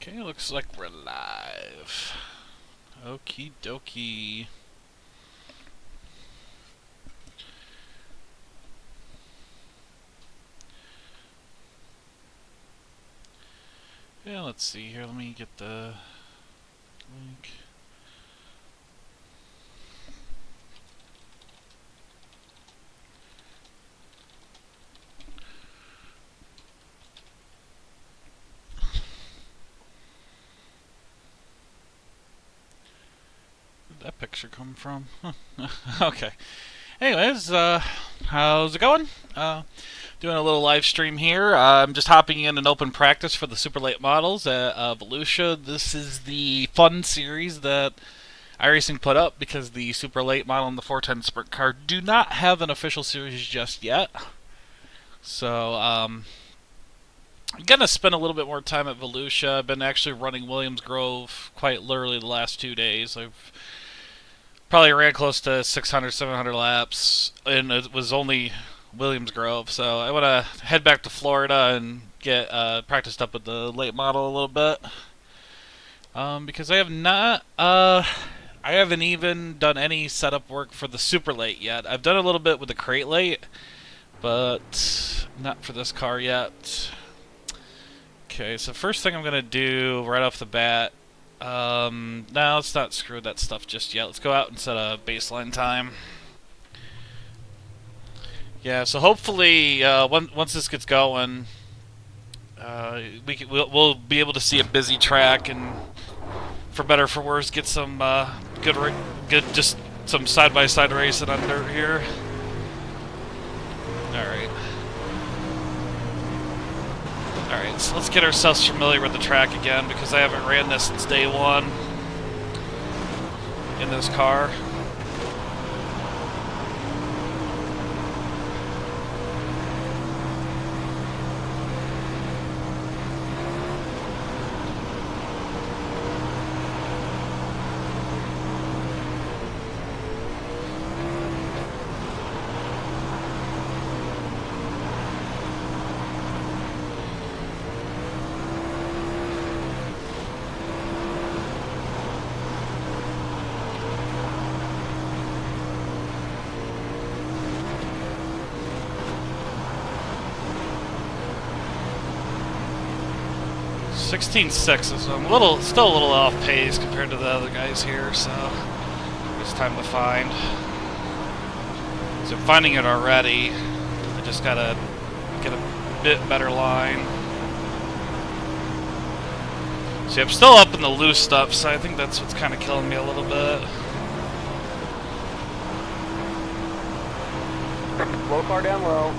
Okay, looks like we're live. Okie dokie. Yeah, let's see here. Let me get the link. Where'd that picture come from? Okay. Anyways, how's it going? Doing a little live stream here. I'm just hopping in an open practice for the super late models at Volusia. This is the fun series that iRacing put up because the super late model and the 410 sprint car do not have an official series just yet. So, I'm going to spend a little bit more time at Volusia. I've been actually running Williams Grove quite literally the last 2 days. I've probably ran close to 600, 700 laps, and it was only Williams Grove. So I want to head back to Florida and get practiced up with the late model a little bit. Because I have not, I haven't even done any setup work for the super late yet. I've done a little bit with the crate late, but not for this car yet. Okay, so first thing I'm going to do right off the bat, no, let's not screw that stuff just yet. Let's go out and set a baseline time. Yeah, so hopefully once this gets going, we'll be able to see a busy track and, for better or for worse, get some good just some side-by-side racing on dirt here. Alright, so let's get ourselves familiar with the track again, because I haven't ran this since day one in this car. .16.6 is still a little off pace compared to the other guys here, so it's time to find. So I'm finding it already. I just gotta get a bit better line. See, I'm still up in the loose stuff, so I think that's what's kind of killing me a little bit. Low car down low.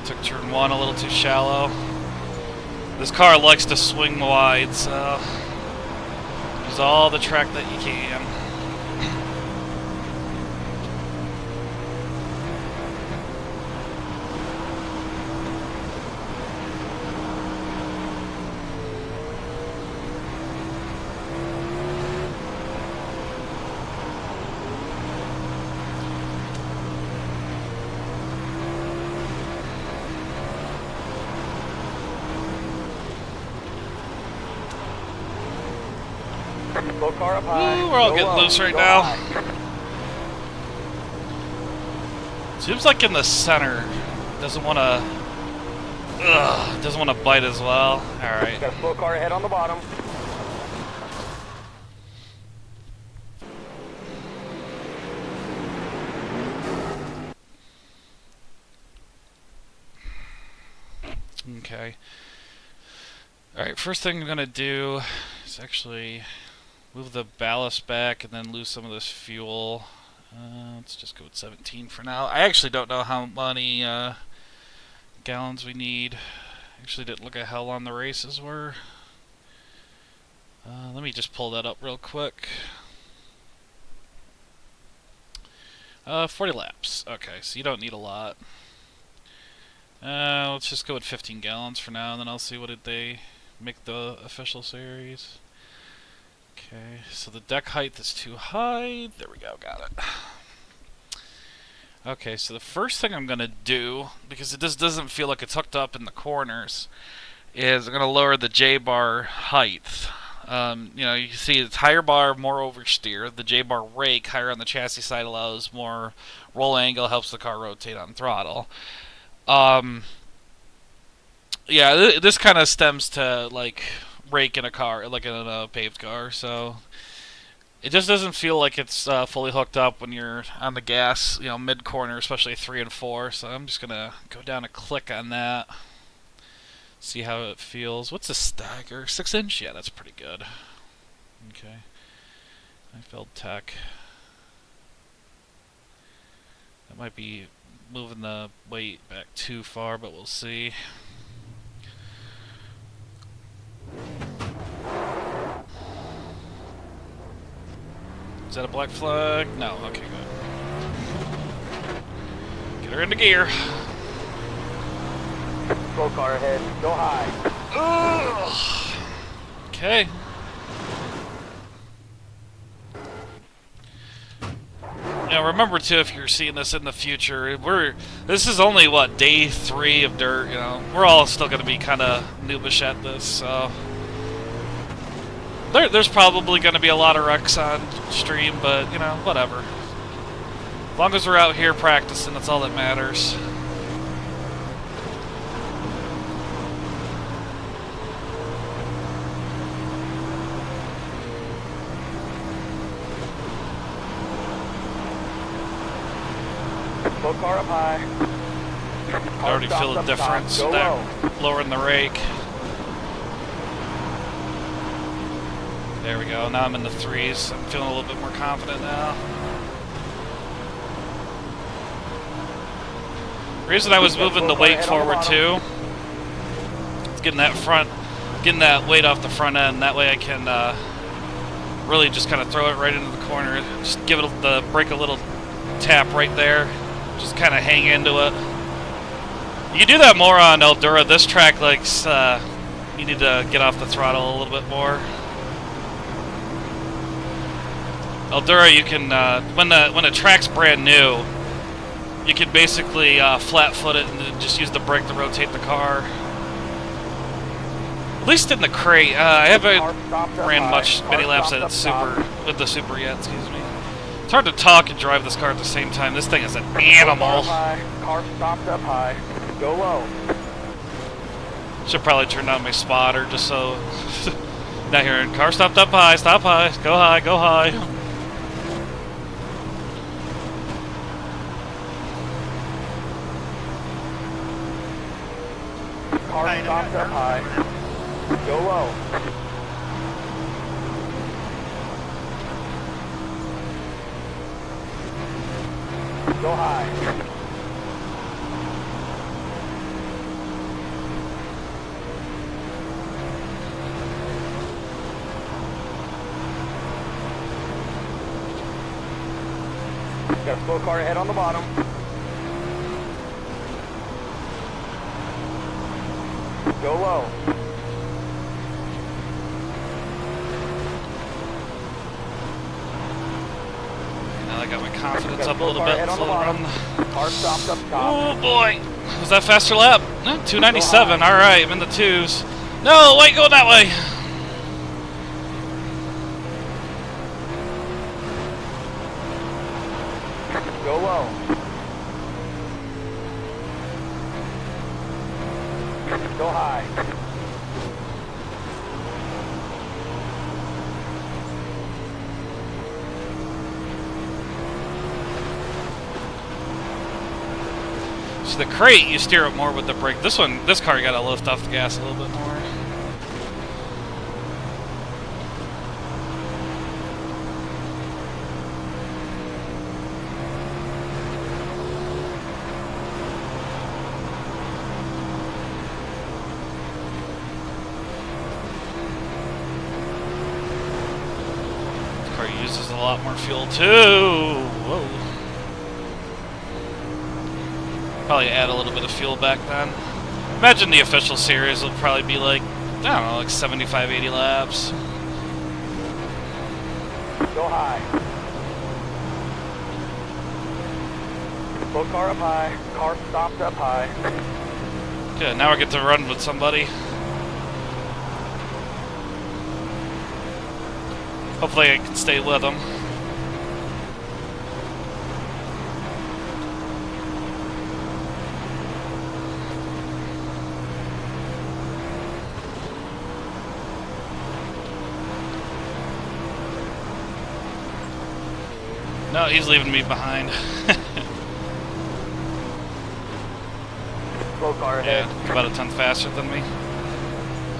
Took turn one a little too shallow. This car likes to swing wide, so use all the track that you can. Low car up high. Ooh, we're all getting loose right now. Seems like in the center doesn't want to bite as well. All right. Got a slow car ahead on the bottom. Okay. All right. First thing I'm gonna do is actually move the ballast back and then lose some of this fuel. Let's just go with 17 for now. I actually don't know how many gallons we need. Actually didn't look at how long the races were. Let me just pull that up real quick. 40 laps. Okay, so you don't need a lot. Let's just go with 15 gallons for now, and then I'll see what did they make the official series. Okay, so the deck height is too high. There we go, got it. Okay, so the first thing I'm going to do, because it just doesn't feel like it's hooked up in the corners, is I'm going to lower the J-bar height. You can see it's higher bar, more oversteer. The J-bar rake, higher on the chassis side, allows more roll angle, helps the car rotate on throttle. Um, yeah, this kind of stems to, like, rake in a car, like in a paved car, so it just doesn't feel like it's fully hooked up when you're on the gas, mid corner, especially 3 and 4. So I'm just gonna go down and click on that, see how it feels. What's the stagger? 6-inch? Yeah, that's pretty good. Okay. I filled tech. That might be moving the weight back too far, but we'll see. Is that a black flag? No. Okay, good. Get her into gear. Slow car ahead. Go high. Ugh. Okay. Now remember too, if you're seeing this in the future, this is only what, day 3 of dirt. We're all still going to be kind of noobish at this, so there's probably going to be a lot of wrecks on stream, but whatever. As long as we're out here practicing, that's all that matters. Slow car up high. I already feel the difference. Go low. Lowering the rake. There we go. Now I'm in the 3s. I'm feeling a little bit more confident now. The reason I was moving the weight forward too is getting that weight off the front end. That way I can really just kind of throw it right into the corner. Just give it the brake a little tap right there. Just kind of hang into it. You can do that more on Eldura. This track likes you need to get off the throttle a little bit more. Eldura, you can when the track's brand new, you can basically flat foot it and then just use the brake to rotate the car. At least in the crate, I haven't ran many laps at super with the super yet. Excuse me. It's hard to talk and drive this car at the same time. This thing is an animal. Car stopped up high. Go low. Should probably turn down my spotter just so. Not hearing car stopped up high. Stop high. Go high. Go high. Car stopped up high. Go low. Go high. Got a slow car ahead on the bottom. Go low. Now I got my confidence up a little bit. Car stopped up top. Oh boy! Was that faster lap? 297. Alright, I'm in the 2s. No, wait, go that way! Go low. Go high. So the crate, you steer it more with the brake. This car, you gotta lift off the gas a little bit more. This car uses a lot more fuel too. Whoa. Probably add a little bit of fuel back then. Imagine the official series will probably be like, I don't know, like 75, 80 laps. Go high. Slow car up high. Car stopped up high. Good, now I get to run with somebody. Hopefully I can stay with them. No, he's leaving me behind. Slow car ahead. Yeah, about a tenth faster than me.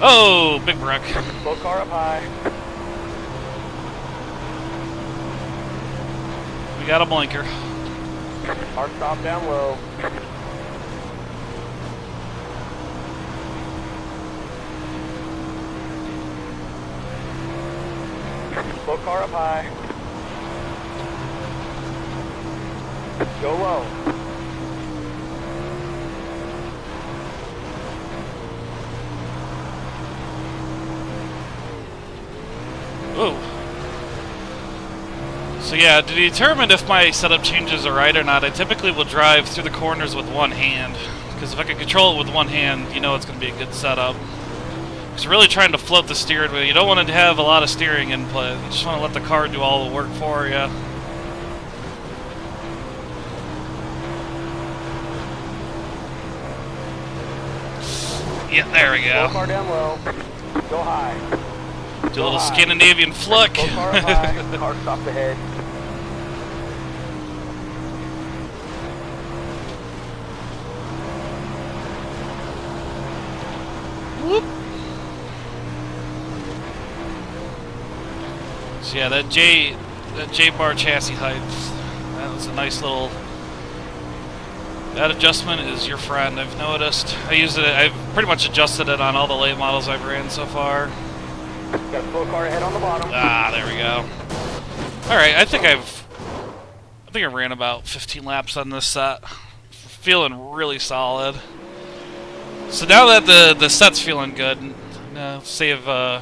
Oh, big wreck. Slow car up high. We got a blinker. Car stop down low. Slow car up high. Go low. Ooh. So yeah, to determine if my setup changes are right or not, I typically will drive through the corners with one hand. Because if I can control it with one hand, you know it's going to be a good setup. Because you're really trying to float the steering wheel. You don't want to have a lot of steering input. You just want to let the car do all the work for you. Yeah, there we Slow go. car down low. Go high. Do a little Scandinavian flick. Slow car up high. Car stopped ahead. Whoop. So yeah, that J bar chassis height, that was a nice little. That adjustment is your friend. I've noticed. I've pretty much adjusted it on all the late models I've ran so far. Got a slow car ahead on the bottom. Ah, there we go. All right, I think I ran about 15 laps on this set. Feeling really solid. So now that the set's feeling good, save. Oh,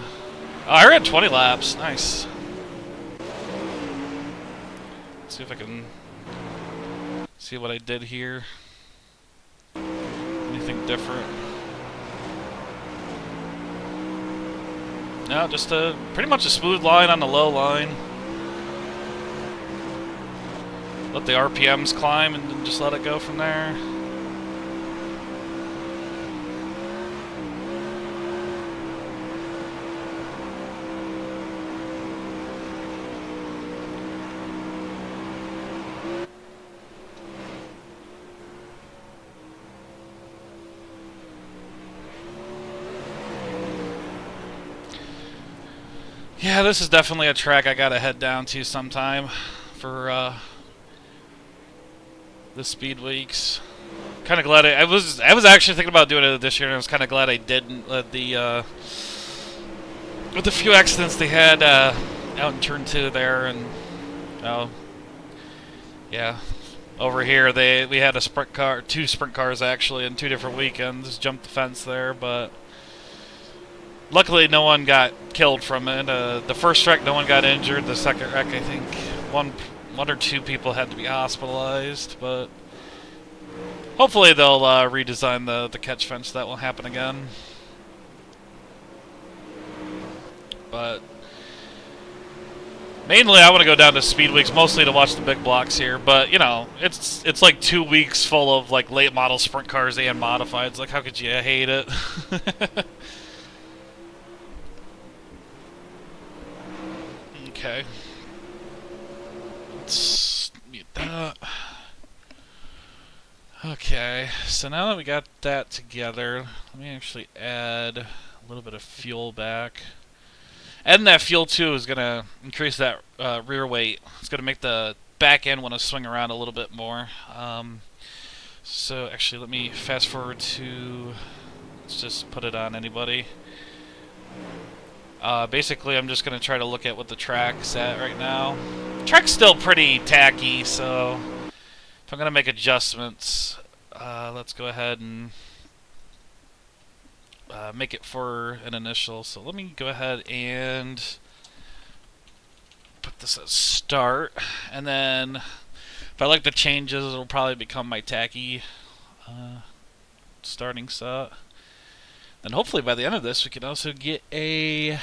I ran 20 laps. Nice. Let's see if I can see what I did here. Anything different? No, just pretty much a smooth line on the low line. Let the RPMs climb and then just let it go from there. Yeah, this is definitely a track I gotta head down to sometime for the speed weeks. Kind of glad I was actually thinking about doing it this year, and I was kind of glad I didn't. With the few accidents they had out in turn 2 there, and yeah, over here we had a sprint car, 2 sprint cars actually, in 2 different weekends. Jumped the fence there, but. Luckily, no one got killed from it. The first wreck, no one got injured. The second wreck, I think one or 2 people had to be hospitalized. But hopefully, they'll redesign the catch fence. That won't happen again. But mainly, I want to go down to speed weeks, mostly to watch the big blocks here. But you know, it's like 2 weeks full of like late model sprint cars and modifieds. Like, how could you hate it? Okay. Let's mute that. Okay, so now that we got that together, let me actually add a little bit of fuel back. Adding that fuel too is going to increase that rear weight. It's going to make the back end want to swing around a little bit more. So actually, let me fast forward to. Let's just put it on anybody. Basically, I'm just going to try to look at what the track's at right now. The track's still pretty tacky, so if I'm going to make adjustments, let's go ahead and make it for an initial. So let me go ahead and put this as start, and then If I like the changes, it'll probably become my tacky starting set. Then hopefully by the end of this, we can also get a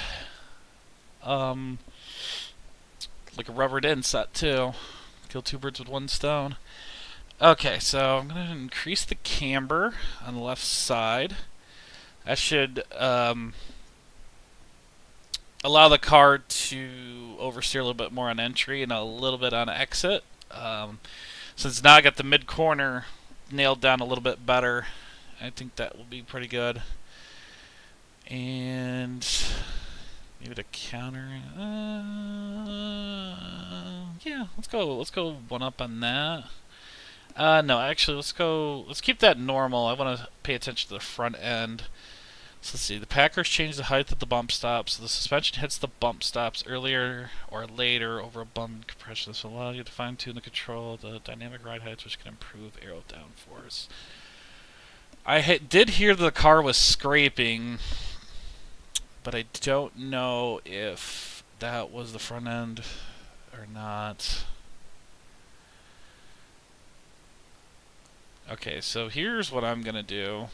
like a rubbered in set too. Kill two birds with one stone. Okay, so I'm gonna increase the camber on the left side. That should allow the car to oversteer a little bit more on entry and a little bit on exit. Since now I got the mid corner nailed down a little bit better, I think that will be pretty good. And maybe to counter. Yeah, let's go one up on that. No, actually, let's keep that normal. I want to pay attention to the front end. So let's see, the Packers change the height of the bump stops. So the suspension hits the bump stops earlier or later over a bump compression. This will allow you to fine tune the control of the dynamic ride heights, which can improve aero downforce. I did hear the car was scraping, but I don't know if that was the front end or not. Okay, so here's what I'm gonna do.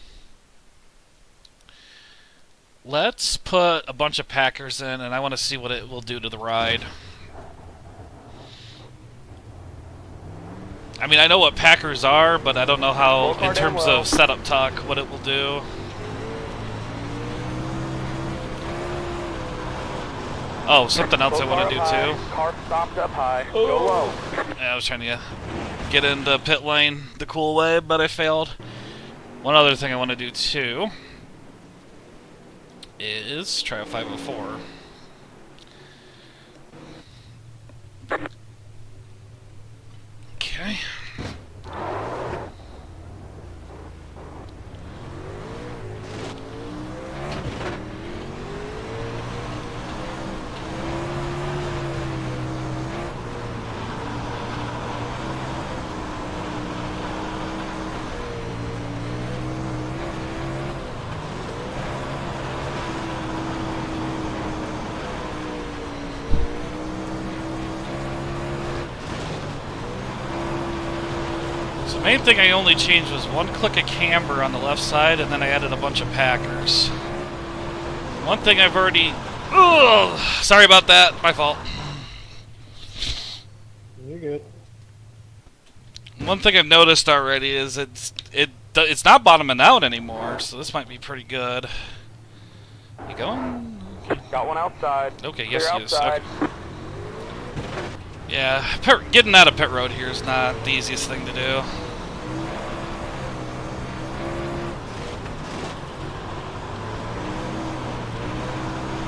Let's put a bunch of Packers in, and I want to see what it will do to the ride. I mean, I know what Packers are, but I don't know how, in terms of setup talk, what it will do. Oh, something else I want to do too. Car stopped up high. Go low. Yeah, I was trying to get into pit lane the cool way, but I failed. One other thing I want to do too is try a 504. Okay. The main thing I only changed was one click of camber on the left side, and then I added a bunch of Packers. One thing I've already... Ugh, sorry about that. My fault. You're good. One thing I've noticed already is it's not bottoming out anymore, so this might be pretty good. You going? Okay. Got one outside. Okay, Clear yes, outside. okay. Yeah, getting out of pit road here is not the easiest thing to do.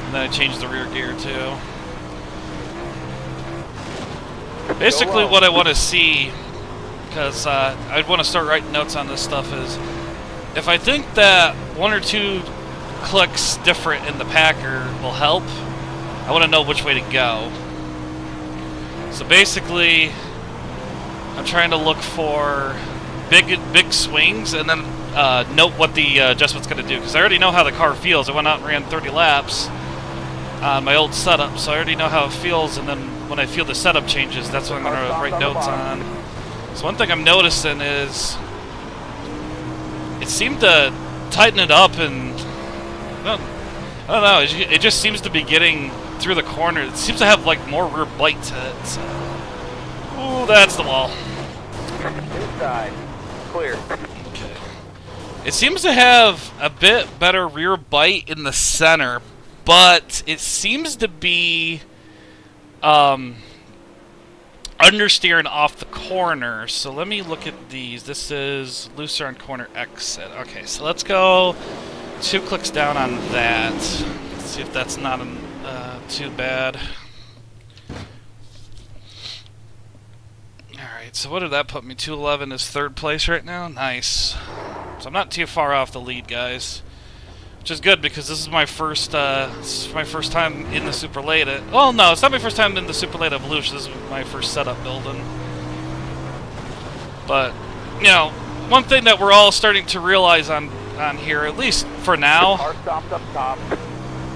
And then I changed the rear gear too. Basically what I want to see, because I want to start writing notes on this stuff, is if I think that one or two clicks different in the Packer will help, I want to know which way to go. So basically, I'm trying to look for big swings and then note what the adjustment's going to do, because I already know how the car feels. I went out and ran 30 laps on my old setup, so I already know how it feels, and then when I feel the setup changes, that's what I'm going to write notes on. So one thing I'm noticing is it seemed to tighten it up, and I don't know, it just seems to be getting through the corner. It seems to have like more rear bite to it. So. Ooh, that's the wall. Inside. Clear. Okay. It seems to have a bit better rear bite in the center, but it seems to be understeering off the corner. So let me look at these. This is looser on corner exit. Okay, so let's go 2 clicks down on that. Let's see if that's not too bad. Alright, so what did that put me? 211 is 3rd place right now? Nice. So I'm not too far off the lead, guys. Which is good, because this is my first time in the Super Late. Well, no, it's not my first time in the Super Late Evolution. This is my first setup building. But, you know, one thing that we're all starting to realize on here, at least for now, Car stopped up top.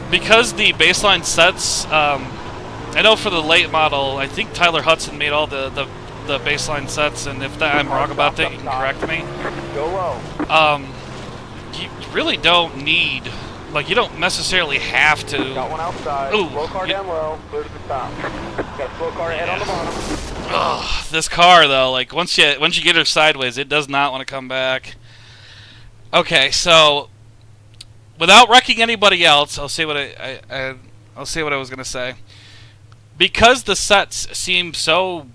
because the baseline sets, I know for the late model, I think Tyler Hudson made all the the baseline sets, and if I'm wrong about that, you can correct me. Go low. You really don't need, like, you don't necessarily have to. Got one outside. Ooh, Slow car down low. Clear to the top. Got a slow car ahead on the bottom. Ugh, this car though, like once you get her sideways, it does not want to come back. Okay, so without wrecking anybody else, I'll say what I'll say what I was gonna say. Because the sets seem so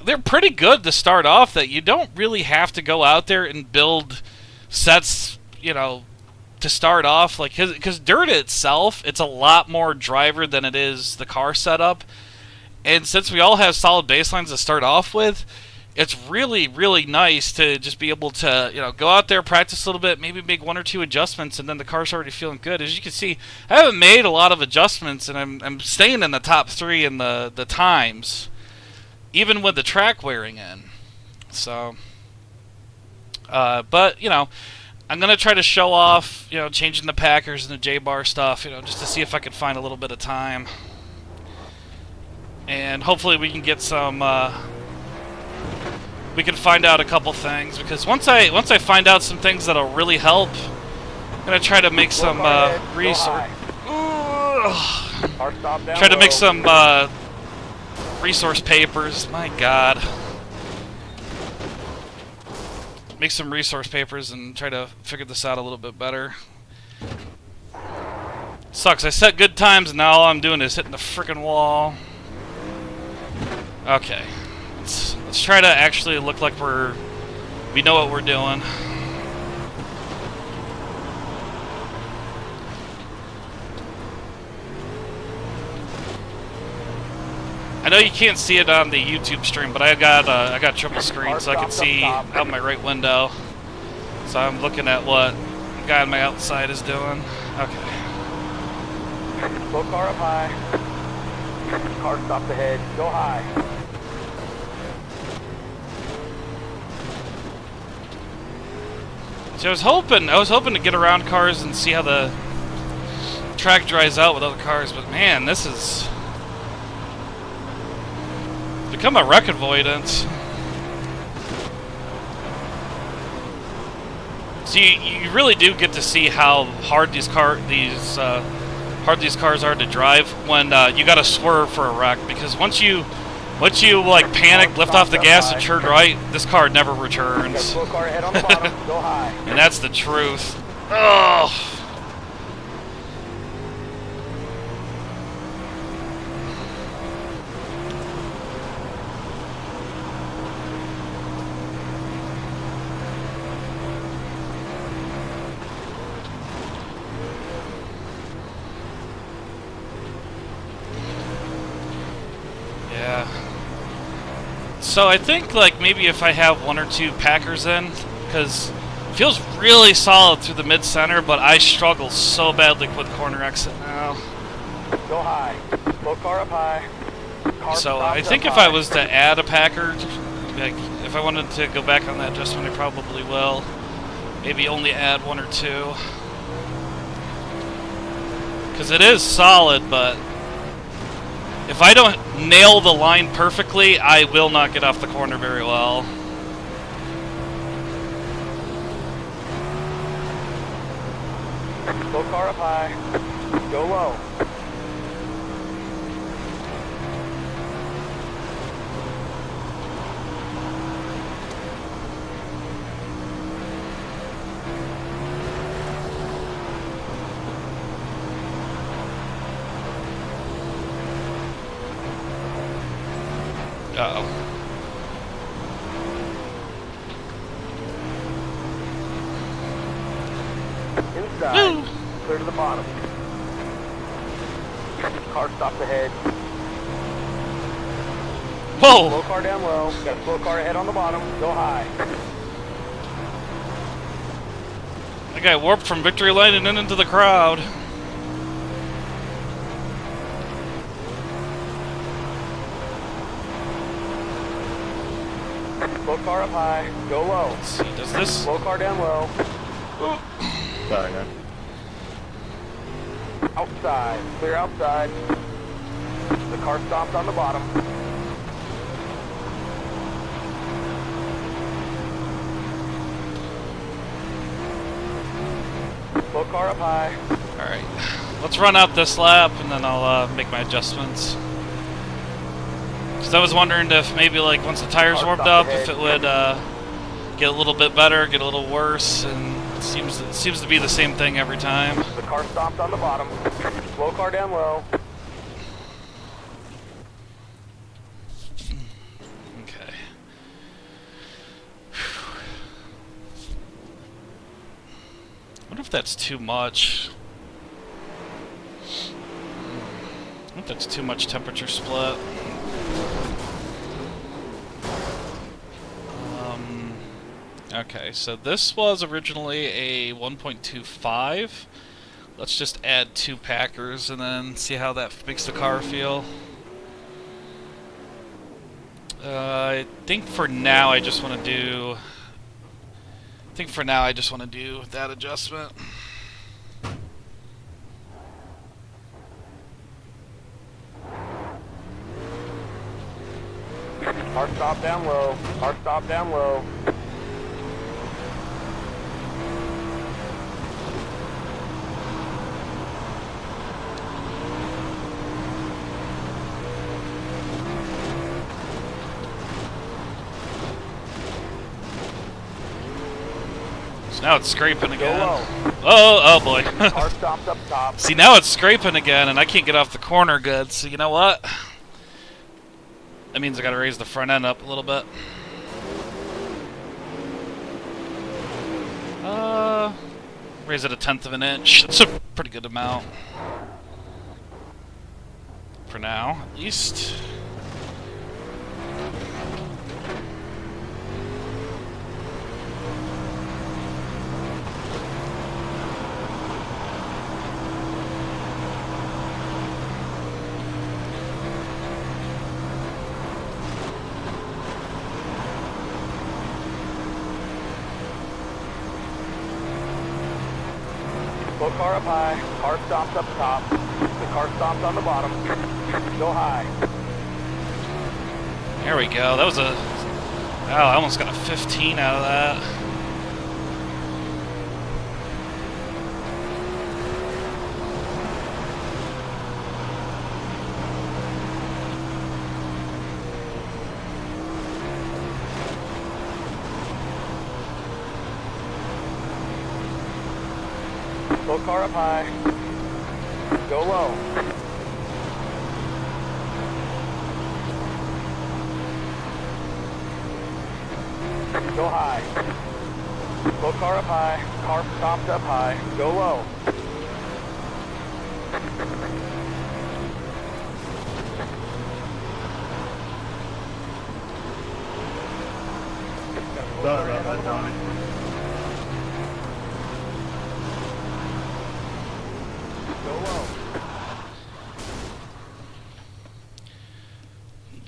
they're pretty good to start off, that you don't really have to go out there and build sets, you know, to start off. Like, because dirt itself, it's a lot more driver than it is the car setup. And since we all have solid baselines to start off with, it's really, really nice to just be able to, you know, go out there, practice a little bit, maybe make 1 or 2 adjustments, and then the car's already feeling good. As you can see, I haven't made a lot of adjustments, and I'm staying in the top 3 in the times, even with the track wearing in. So, but, you know, I'm going to try to show off, you know, changing the Packers and the J-bar stuff, you know, just to see if I can find a little bit of time. And hopefully we can get some, we can find out a couple things, because once I find out some things that'll really help, I'm gonna try to make some resource. Try to make some resource papers. My God, make some resource papers and try to figure this out a little bit better. Sucks. I set good times and now all I'm doing is hitting the frickin' wall. Okay, let's try to actually look like we know what we're doing. I know you can't see it on the YouTube stream, but I got triple screen, so I can see out my right window. So I'm looking at what the guy on my outside is doing. Okay. Slow car up high. Car stopped ahead. Go high. So I was hoping to get around cars and see how the track dries out with other cars, but man, this is become a wreck avoidance. So you really do get to see how hard these cars are to drive when you got to swerve for a wreck, because once you like panic, lift off the gas and turn right, this car never returns. And that's the truth. Ugh. Yeah. So I think, like, maybe if I have 1 or 2 Packers in, because it feels really solid through the mid-center, but I struggle so badly with corner exit now. Go high. Slow car up high. So I think if I was to add a Packer, like, if I wanted to go back on that adjustment, I probably will. Maybe only add 1 or 2. Because it is solid, but if I don't nail the line perfectly, I will not get off the corner very well. Slow car up high. Go low. Uh-oh. Inside. Woo. Clear to the bottom. Car stopped ahead. Whoa! Slow car down low. Got a slow car ahead on the bottom. Go high. That guy warped from victory lane and then into the crowd. Slow car up high. Go low. Let's see, does this? Slow car down low. Sorry, man. Outside. Clear outside. The car stopped on the bottom. Slow car up high. Alright, let's run out this lap and then I'll make my adjustments. Because I was wondering if maybe like once the tires warmed up, if it would get a little bit better, get a little worse, and it seems to be the same thing every time. The car stopped on the bottom. Slow car down low. Okay. I wonder if that's too much. I think that's too much temperature split. Okay, so this was originally a 1.25. Let's just add 2 Packers and then see how that makes the car feel. I think for now I just want to do. That adjustment. Hard stop down low. Hard stop down low. So now it's scraping again. Go low. Oh boy. Hard stopped up top. See, now it's scraping again, and I can't get off the corner good. So you know what? That means I gotta raise the front end up a little bit. Raise it 1/10 of an inch. That's a pretty good amount. For now, at least. Slow car up high. Hard stopped up top. The car stopped on the bottom. Go high. There we go. That was a... Oh, I almost got a 15 out of that. Slow car up high. Go low. Go high. Slow car up high. Car stopped up high. Go low. Sorry about that, Tommy. Go low.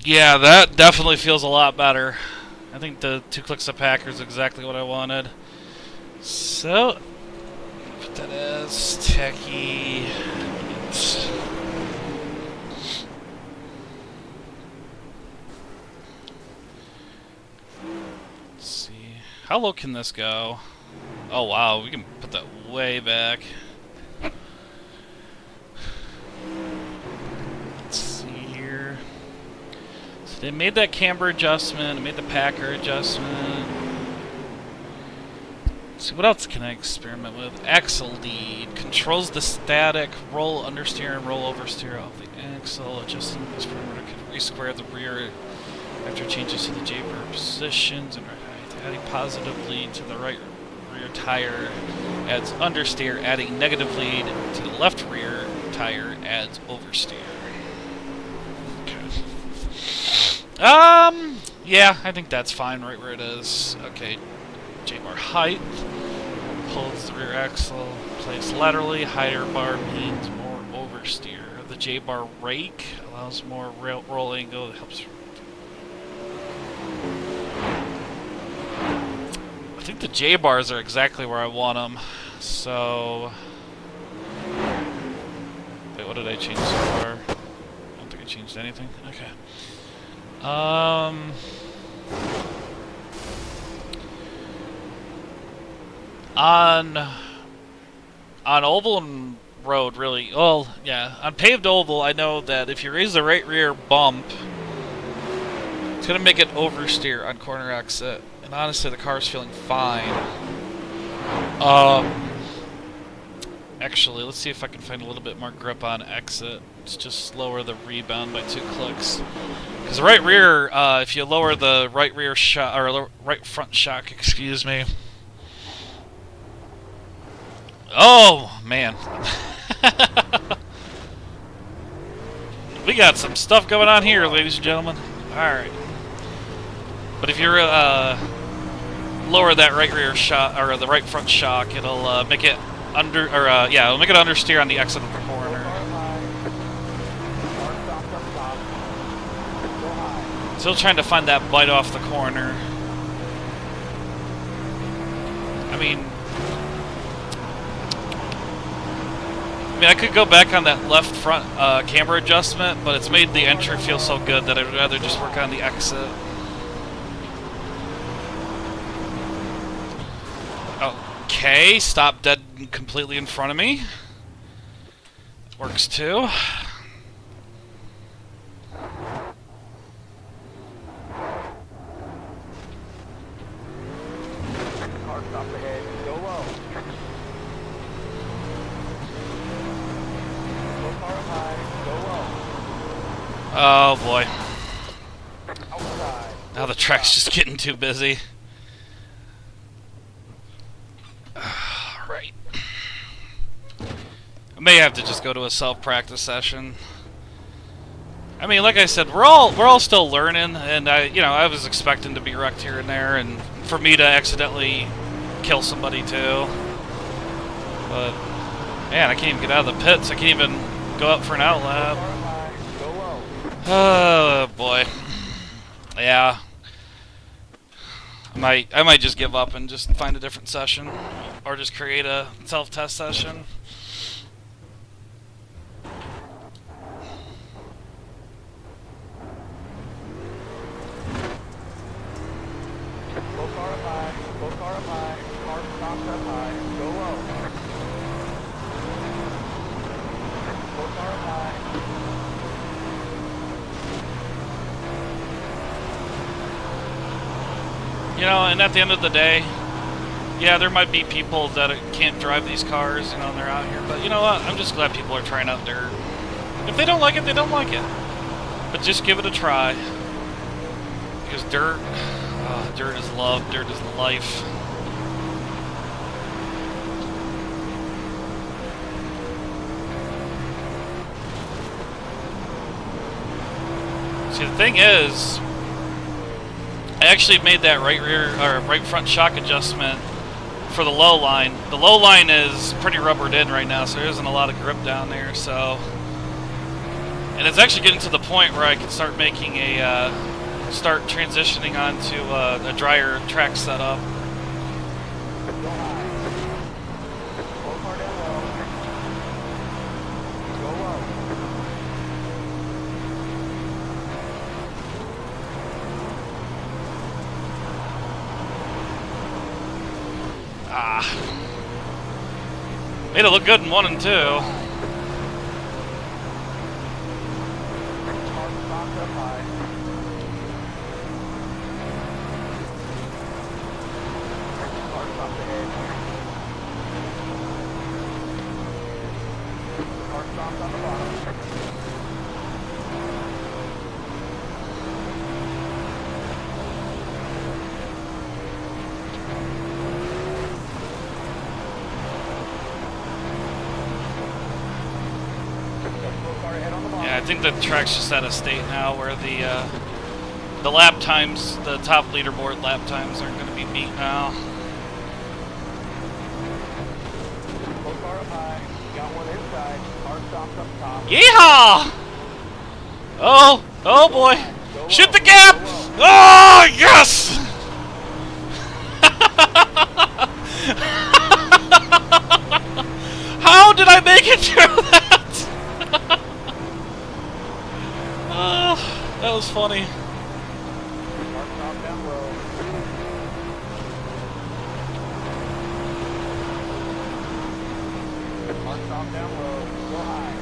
Yeah, that definitely feels a lot better. I think the 2 clicks of Packer is exactly what I wanted. So, put that as techie. Let's see. How low can this go? Oh wow, we can put that way back. Let's see here. So they made that camber adjustment, they made the Packer adjustment. Let's see, what else can I experiment with? Axle lead. Controls the static roll understeer and roll oversteer of the axle. Adjusting this parameter can resquare the rear after changes to the J-bar positions and right height. Adding positive lead to the right rear tire adds understeer. Adding negative lead to the left rear tire adds oversteer. Okay. Yeah, I think that's fine right where it is. Okay. J-bar height. Pulls the rear axle. Placed laterally. Higher bar means more oversteer. The J-bar rake allows more roll angle that helps. I think the J-bars are exactly where I want them. So... Wait, what did I change so far? I don't think I changed anything. Okay. On On oval and road, really. Well, yeah. On paved oval, I know that if you raise the right rear bump, it's gonna make it oversteer on corner exit. And honestly, the car's feeling fine. Actually, let's see if I can find a little bit more grip on exit. Let's just lower the rebound by 2 clicks. Because the right rear, if you lower the right rear shock, or right front shock, excuse me. Oh, man. We got some stuff going on here, ladies and gentlemen. Alright. But if you're, lower that right rear shock, or the right front shock, it'll, make it yeah, it'll make it understeer on the exit of the corner. Still trying to find that bite off the corner. I mean, I could go back on that left front camber adjustment, but it's made the entry feel so good that I'd rather just work on the exit. Okay, stop dead completely in front of me. Works too. Car stop ahead. Go low. Go car up high. Go low. Oh boy. Outside. Now the track's just getting too busy. Right. I may have to just go to a self-practice session. I mean, like I said, we're all still learning, and I was expecting to be wrecked here and there, and for me to accidentally kill somebody too. But man, I can't even get out of the pits. I can't even go out for an outlap. Oh boy. Yeah. I might just give up and just find a different session, or just create a self-test session. Go car up high. Go car up high. Car stops up high. Go low. Go car up high. You know, and at the end of the day, yeah, there might be people that can't drive these cars, you know, and they're out here. But you know what? I'm just glad people are trying out dirt. If they don't like it, they don't like it. But just give it a try. Because dirt is love, dirt is life. See, the thing is, I actually made that right rear or right front shock adjustment for the low line. The low line is pretty rubbered in right now, so there isn't a lot of grip down there. So, and it's actually getting to the point where I can start making start transitioning onto a drier track setup. Go high. Go car down low. Go low. Made it look good in 1 and 2. Car stops up high. Car stops ahead. Car stops on the bottom. Yeah, I think the track's just at a state now where the lap times, the top leaderboard lap times, aren't going to be beat now. Go car up high. Got one inside. Car stops up top. Yeehaw! Oh boy! Shoot the gap! Oh yes! How did I make it through that? Oh, that was funny. Car stop down low. calm down low, go high.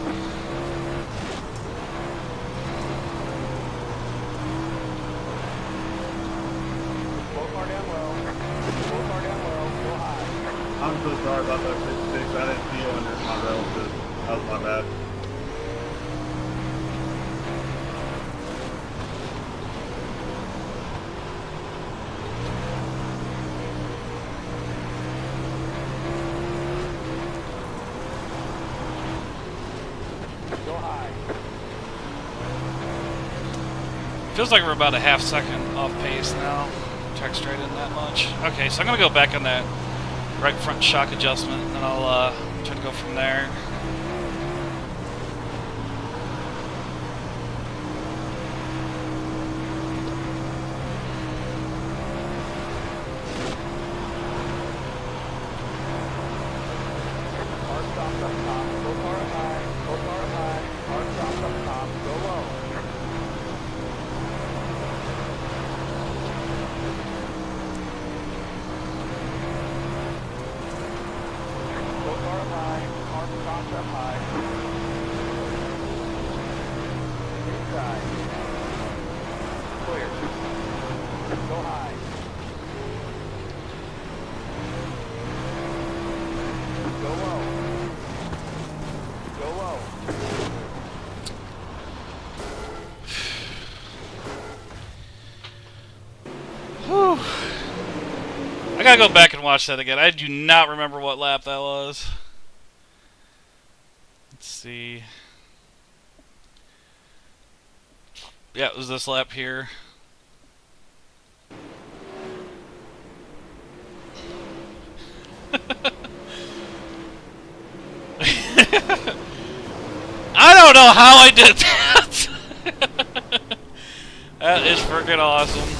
Slow car down low, slow car down low, go high. I'm so sorry about that 56. I didn't see you under my relative. That was my bad. Go high. Feels like we're about a half second off pace now. Track straight in that much. Okay, so I'm gonna go back on that right front shock adjustment, and then I'll try to go from there. Car stops up top, slow car up high, slow car up high, car stops up top, go low. Slow car up high, car stops up high. Inside. Clear. Go high. Go low. Go low. Whew. I gotta go back and watch that again. I do not remember what lap that was. Let's see. Yeah, it was this lap here. I don't know how I did that. That is freaking awesome.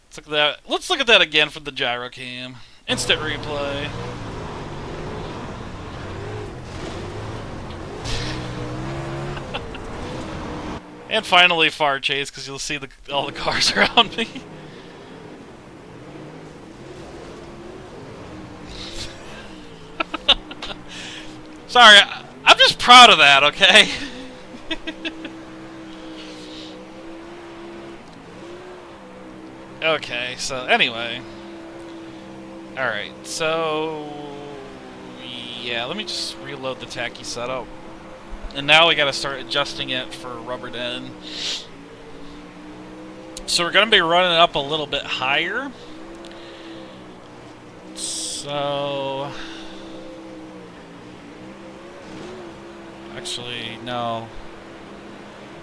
Let's look at that. Let's look at that again from the gyro cam. Instant replay. And finally far chase, because you'll see all the cars around me. Sorry, I'm just proud of that, okay? Okay, so anyway. Alright, so... yeah, let me just reload the tacky setup. And now we gotta start adjusting it for rubber den. So we're gonna be running it up a little bit higher. So... actually, no.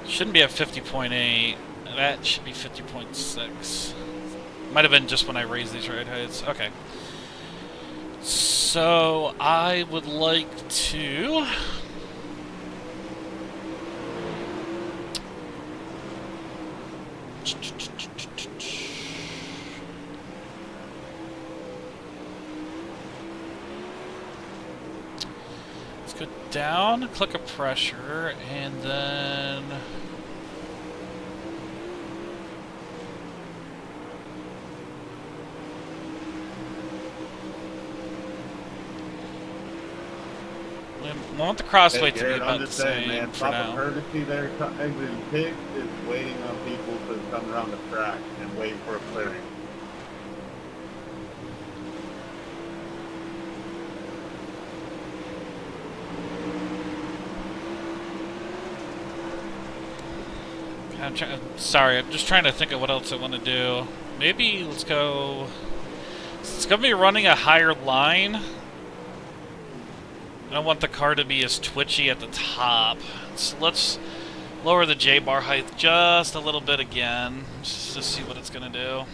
Shouldn't be at 50.8. That should be 50.6. Might have been just when I raised these ride heights. Okay. So I would like to... let's go down, click a pressure, and then... I want the crossway to be Garrett, about I'm the just saying, same man, for proper now. courtesy there, exiting pits is waiting on people to come around the track and wait for a clearing. Sorry, I'm just trying to think of what else I want to do. Maybe let's go... it's going to be running a higher line. I don't want the car to be as twitchy at the top. So let's lower the J-bar height just a little bit again, just to see what it's going to do.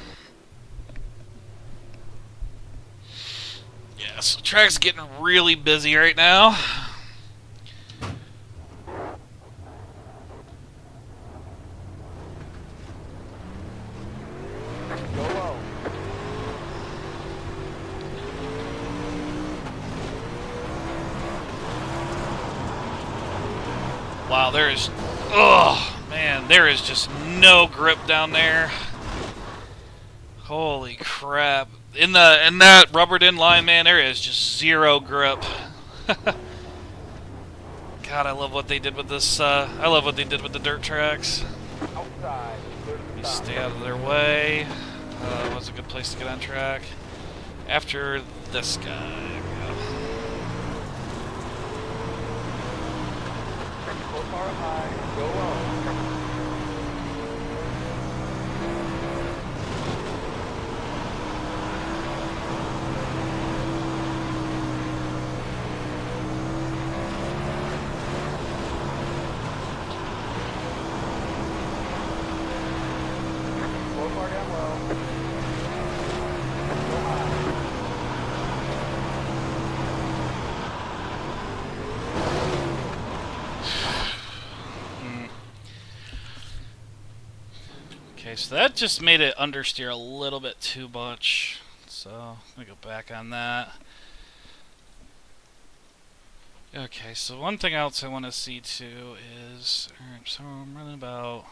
Yeah, so the track's getting really busy right now. Go low. Wow, there is... oh, man, there is just no grip down there. Holy crap! In that rubbered in line, man, there is just zero grip. God, I love what they did with this. I love what they did with the dirt tracks. Outside. Clear to the You stop. stay out of their way. Was a good place to get on track. After this guy. Go car up high. Go low. Go car down low. Go high. Okay, so that just made it understeer a little bit too much. So, let me go back on that. Okay, so one thing else I want to see too is, alright, so I'm running about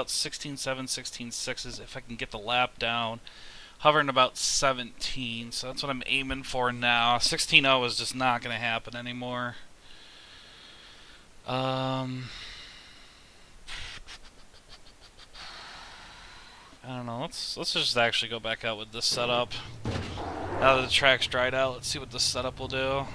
16.7, 16.6s if I can get the lap down. Hovering about 17, so that's what I'm aiming for now. 16.0 is just not going to happen anymore. I don't know. Let's just actually go back out with this setup. Now that the track's dried out, let's see what this setup will do. Car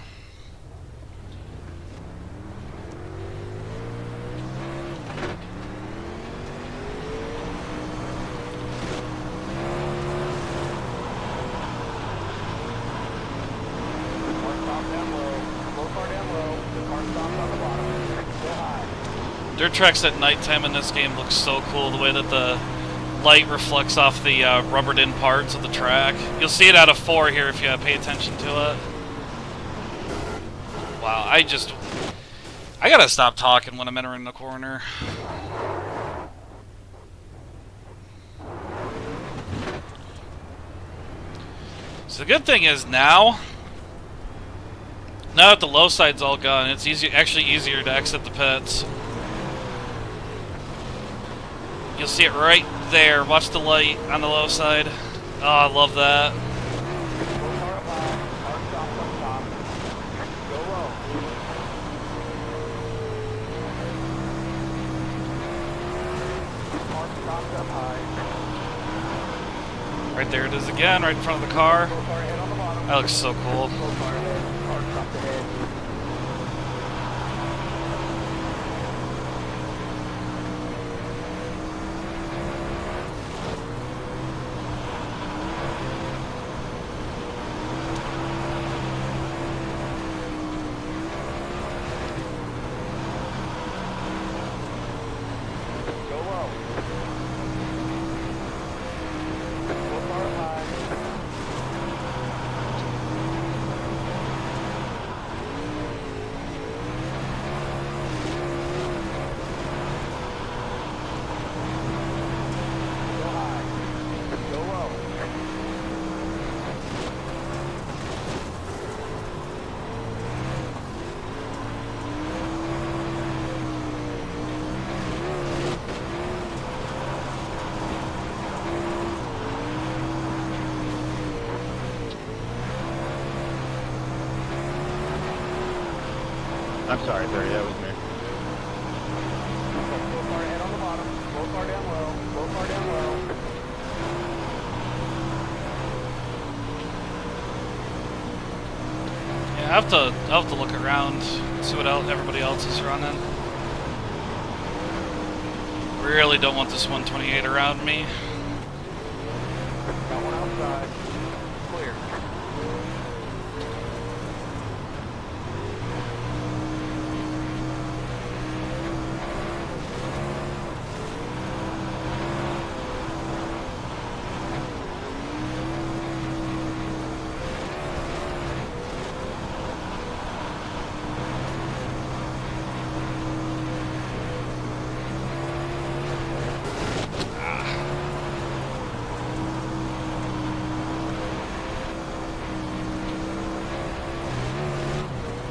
stop down low. Go car down low. The car stops on the bottom. Go high. Dirt tracks at nighttime in this game look so cool. The way that the light reflects off the rubbered in parts of the track. You'll see it out of 4 here if you pay attention to it. Wow, I gotta stop talking when I'm entering the corner. So the good thing is now that the low side's all gone, it's actually easier to exit the pits. You'll see it right there. Watch the light on the low side. Oh, I love that. Go car up high. Car stops on top. Go low. Car stops up high. Right there it is again, right in front of the car. Go car ahead on the bottom. That looks so cool. Go car ahead. Car stops ahead. Go low. Go car up high. Go high. Go low. I'm sorry, 30, that was me. Go car ahead on the bottom. Go car down low. Go car down low. Yeah, I'll have to look around, see what everybody else is running. Really don't want this 128 around me. Got one outside. Clear.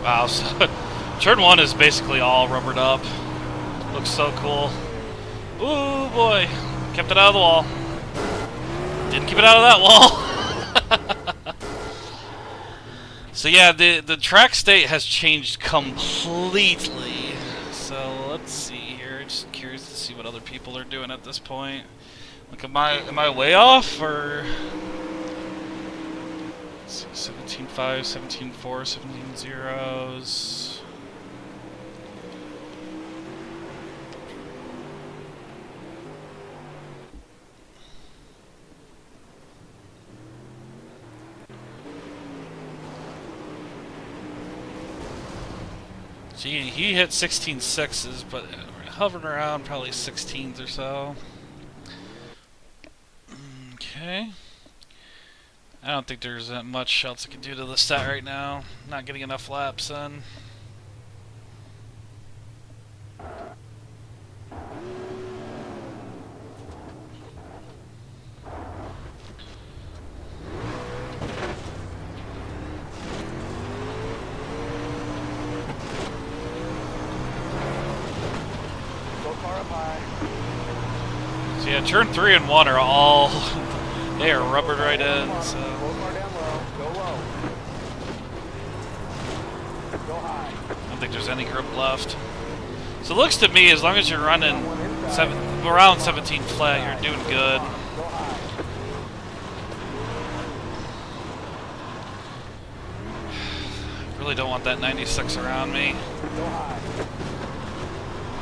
Wow, so turn 1 is basically all rubbered up. Looks so cool. Ooh boy, kept it out of the wall. Didn't keep it out of that wall. So yeah, the track state has changed completely. So let's see here. Just curious to see what other people are doing at this point. Like, am I way off, or 17.5, 17.4, 17.0s? So he hit 16.6s, but hovering around probably 16s or so. Okay. I don't think there's that much else I can do to the set right now. Not getting enough laps in. Go car up high. So yeah, turn 3 and 1 are all they are rubbered right in. Go So car down low. Go low. Go high. I don't think there's any grip left. So it looks to me, as long as you're running around 17 flat, you're doing good. Go high. Really don't want that 96 around me Go high.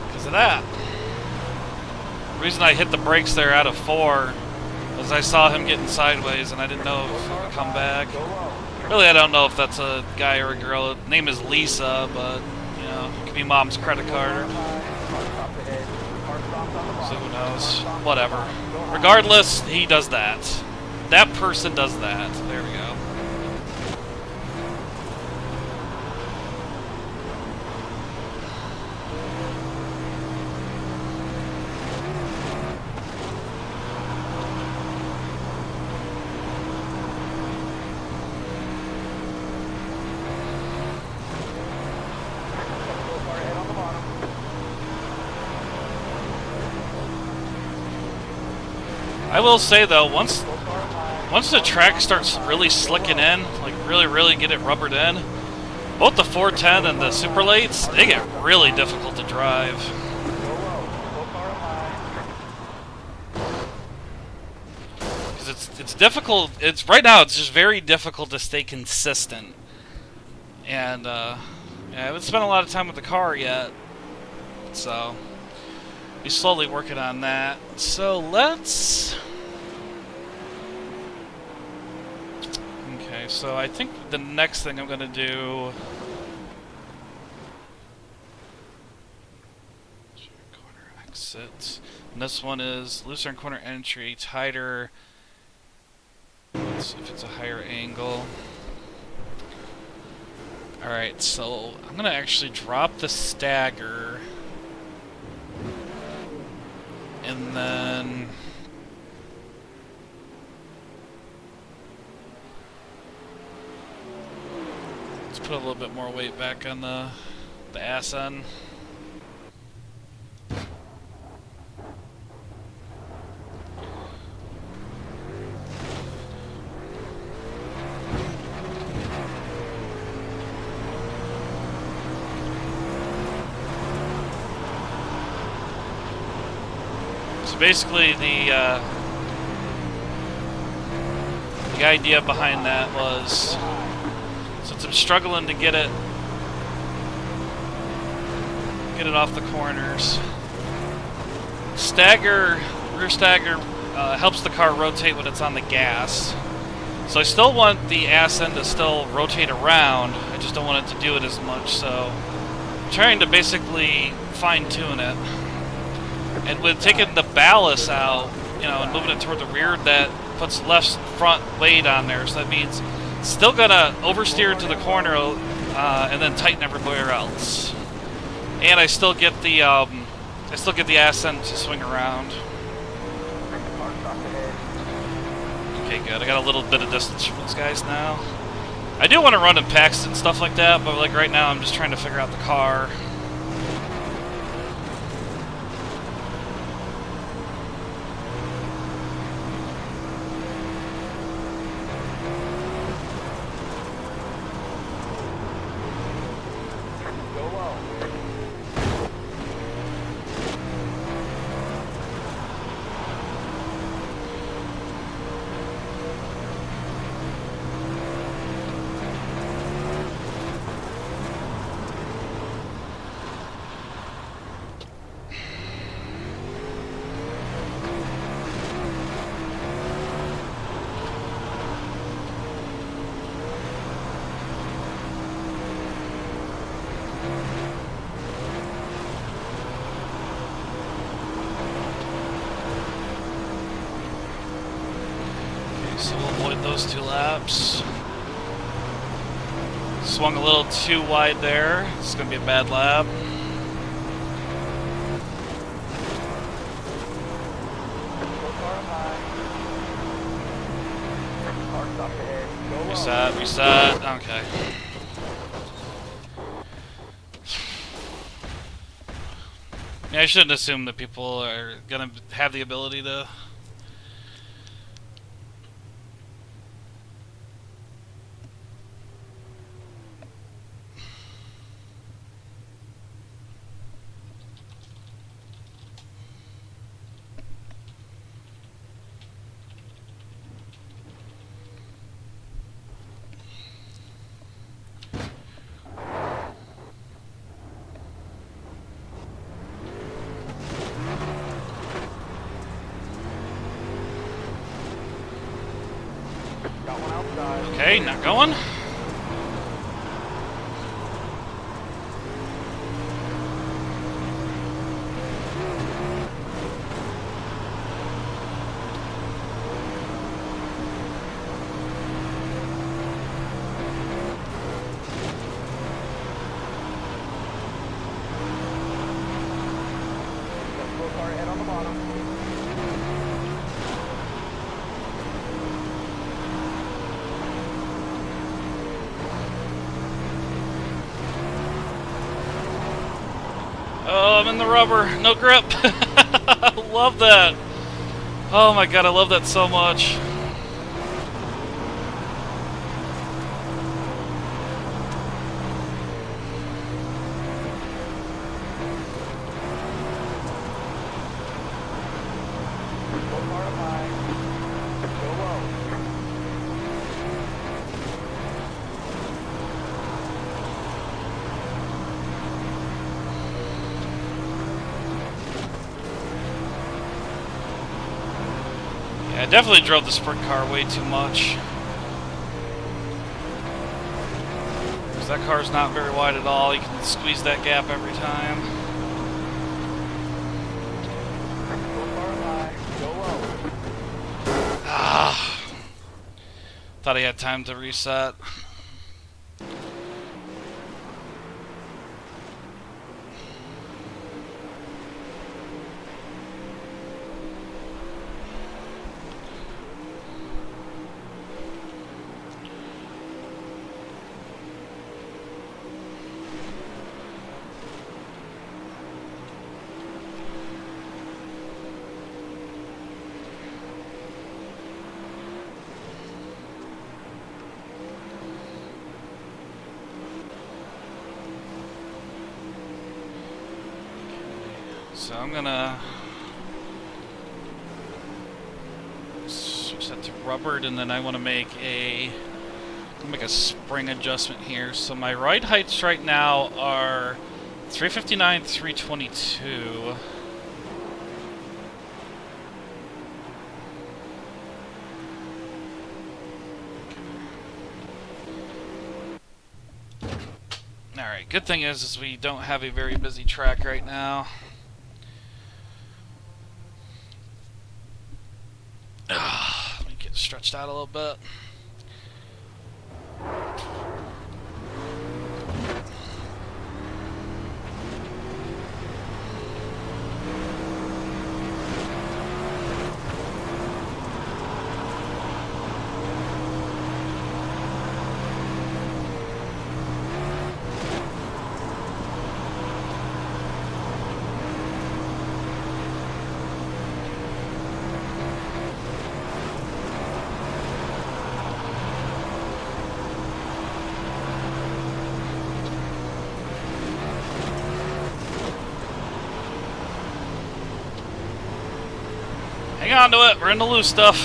because of that. The reason I hit the brakes there out of 4 was I saw him getting sideways and I didn't know if he would come back. Go low. Really, I don't know if that's a guy or a girl. Her name is Lisa, but, you know, it could be mom's credit card. Car stopped ahead. Car stopped on the So bottom. who knows? Whatever. Regardless, he does that. That person does that. There we go. Go car ahead on the bottom. I will say though, once Go car up high. once the track starts really slicking in, like really get it rubbered in, both the 410 and the super lates, they get really difficult to drive. Go low. Go car up high. Because it's difficult. It's right now. It's just very difficult to stay consistent. And yeah, I haven't spent a lot of time with the car yet, so be slowly working on that. So let's. Okay, so I think the next thing I'm gonna do. Corner exit. And this one is looser in corner entry, tighter. Let's see if it's a higher angle. Alright, so I'm gonna actually drop the stagger. And then let's put a little bit more weight back on the ass end. So basically, the idea behind that was, since I'm struggling to get it off the corners, rear stagger helps the car rotate when it's on the gas. So I still want the ass end to still rotate around. I just don't want it to do it as much. So I'm trying to basically fine tune it. And with taking the ballast out, you know, and moving it toward the rear, that puts left front weight on there. So that means it's still gonna oversteer to the corner and then tighten everywhere else. And I still get the ass end to swing around. Car stopped ahead. Okay, good. I got a little bit of distance from those guys now. I do want to run in packs and stuff like that, but like right now I'm just trying to figure out the car. So we'll avoid those 2 laps. Swung a little too wide there. It's going to be a bad lap. Reset, reset. Okay. Yeah, I shouldn't assume that people are going to have the ability to... Got one outside. Okay, not going. Slow car ahead on the bottom. Oh, I'm in the rubber. No grip. Love that. Oh my god, I love that so much. Slow car up high. Go low. Yeah, I definitely drove the sprint car way too much. Because that car's not very wide at all. You can squeeze that gap every time. Slow car up high. Go low. Ah. Thought he had time to reset. So I'm gonna switch that to rubbered, and then I want to make a spring adjustment here. So my ride heights right now are 359, 322. Alright, good thing is we don't have a very busy track right now. Let me get stretched out a little bit. Hang on to it, we're in the loose stuff.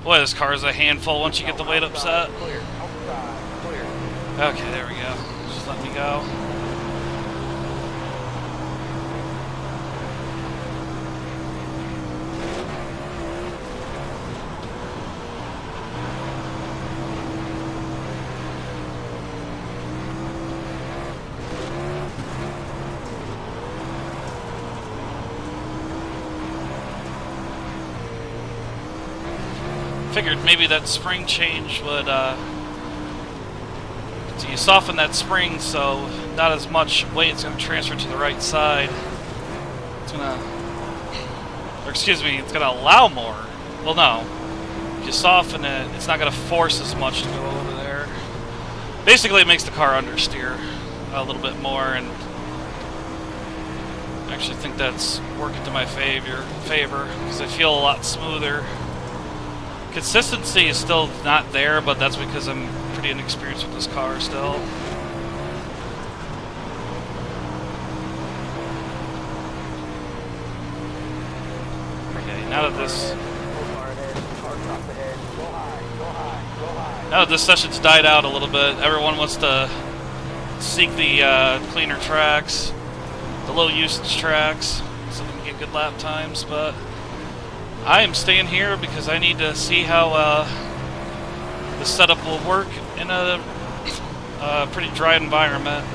Boy, this car is a handful once you get the weight upset. Clear. Outside. Clear. Okay, there we go. Just let me go. figured maybe that spring change would, so you soften that spring so not as much weight's going to transfer to the right side. It's going to, or excuse me, it's going to allow more. Well, no. If you soften it, it's not going to force as much to go over there. Basically, it makes the car understeer a little bit more, and I actually think that's working to my favor because I feel a lot smoother. Consistency is still not there, but that's because I'm pretty inexperienced with this car still. Okay, now that this session's died out a little bit, everyone wants to seek the cleaner tracks, the low usage tracks, so they can get good lap times, but I am staying here because I need to see how the setup will work in a pretty dry environment.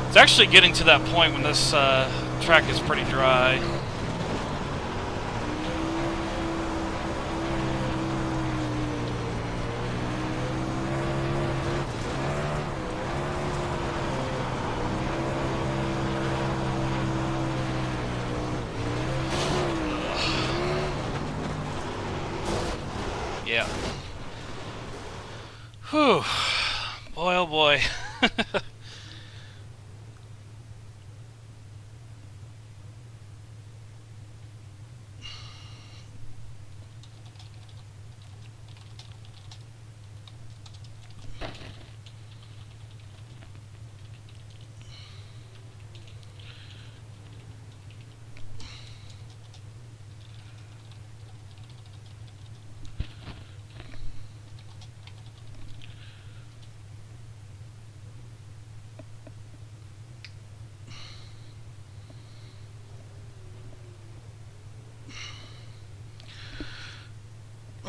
It's actually getting to that point when this track is pretty dry. Yeah. Whew. Boy, oh boy.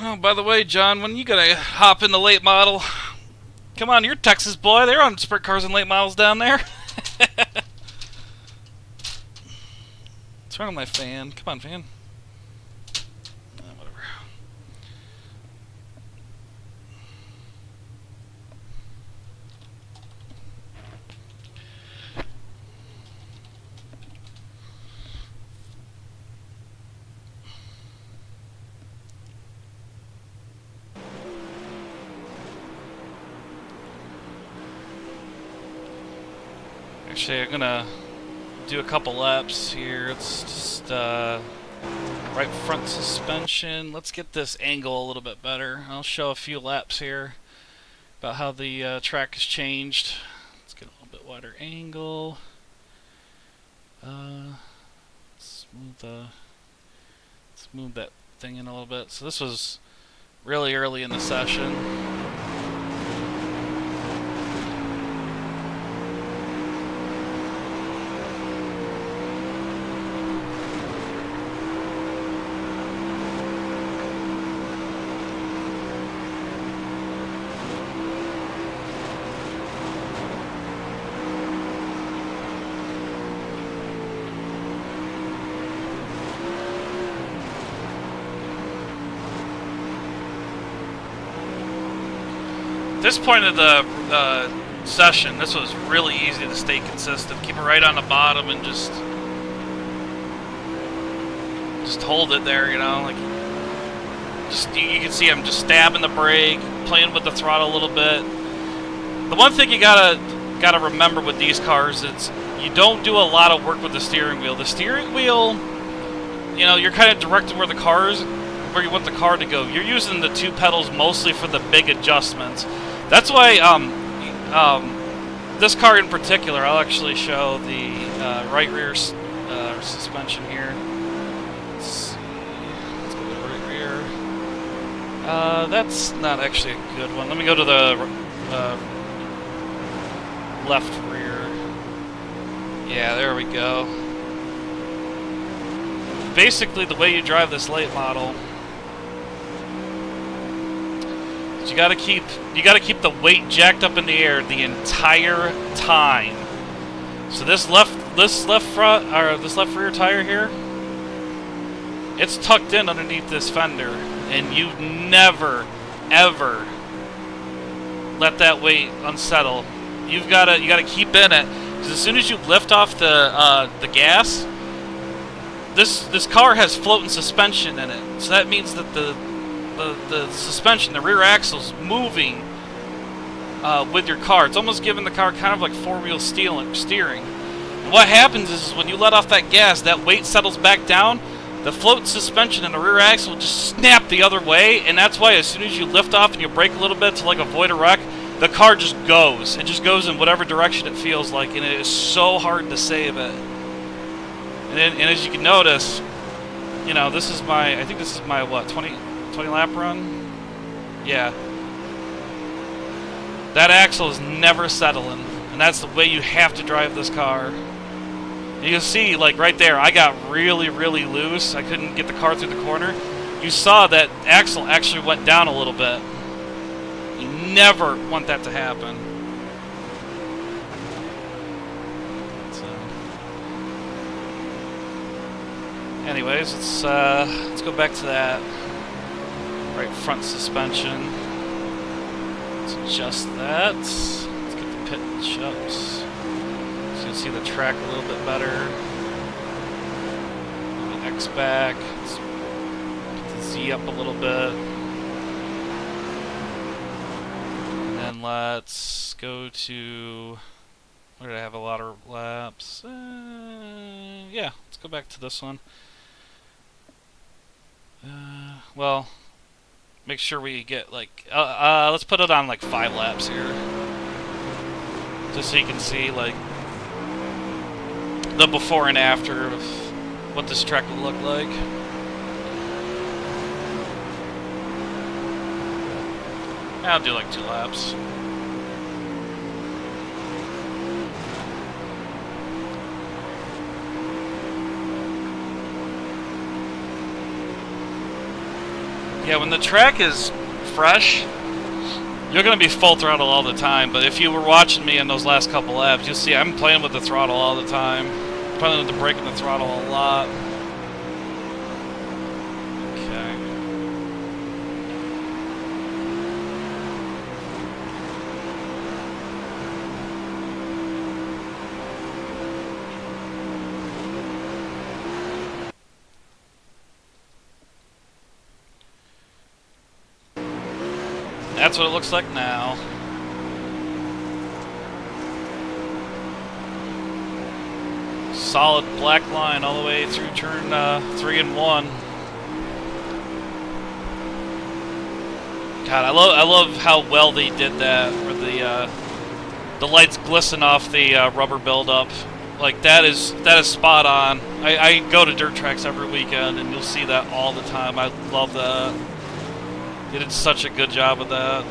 Oh, by the way, John, when you gonna hop in the late model? Come on, you're Texas boy. They're on sprint cars and late models down there. What's wrong with my fan? Come on, fan. Whatever. Actually, I'm gonna do a couple laps here. It's just right front suspension. Let's get this angle a little bit better. I'll show a few laps here about how the track has changed. Let's get a little bit wider angle. Smooth that thing in a little bit. So this was really early in the session. At this point of the session, this was really easy to stay consistent. Keep it right on the bottom and just hold it there, you know. Like, just you can see I'm just stabbing the brake, playing with the throttle a little bit. The one thing you gotta remember with these cars is you don't do a lot of work with the steering wheel. The steering wheel, you know, you're kind of directing where you want the car to go. You're using the two pedals mostly for the big adjustments. That's why this car in particular, I'll actually show the right rear suspension here. Let's see. Let's go to the right rear. That's not actually a good one. Let me go to the left rear. Yeah, there we go. Basically, the way you drive this late model, you gotta keep the weight jacked up in the air the entire time. So this left front or this left rear tire here, it's tucked in underneath this fender. and you never, ever let that weight unsettle. You gotta keep in it, because as soon as you lift off the gas, this car has floating suspension in it, so that means that the suspension, the rear axle's moving with your car. It's almost giving the car kind of like four-wheel steering. And what happens is when you let off that gas, that weight settles back down. The float suspension and the rear axle just snap the other way, and that's why as soon as you lift off and you brake a little bit to like avoid a wreck, the car just goes. It just goes in whatever direction it feels like, and it is so hard to save it. And as you can notice, you know, this is my, I think this is my, what, 20 lap run? Yeah. That axle is never settling, and that's the way you have to drive this car. And you can see, like, right there, I got really, really loose. I couldn't get the car through the corner. You saw that axle actually went down a little bit. You never want that to happen. So, anyways, let's go back to that right front suspension. Let's adjust that. Let's get the pit shut. So you'll see the track a little bit better. Move the X back. Let's get the Z up a little bit. And then let's go to... Where did I have a lot of laps? Yeah, let's go back to this one. Well, make sure we get like... let's put it on like 5 laps here. Just so you can see like the before and after of what this track will look like. I'll do like 2 laps. Yeah, when the track is fresh, you're going to be full throttle all the time, but if you were watching me in those last couple laps, you'll see I'm playing with the throttle all the time. Playing with the brake and the throttle a lot. Okay. That's what it looks like now. Solid black line all the way through turn 3 and 1. God, I love how well they did that, where the lights glisten off the rubber buildup. Like that is spot on. I go to dirt tracks every weekend, and you'll see that all the time. I love that. They did such a good job with that.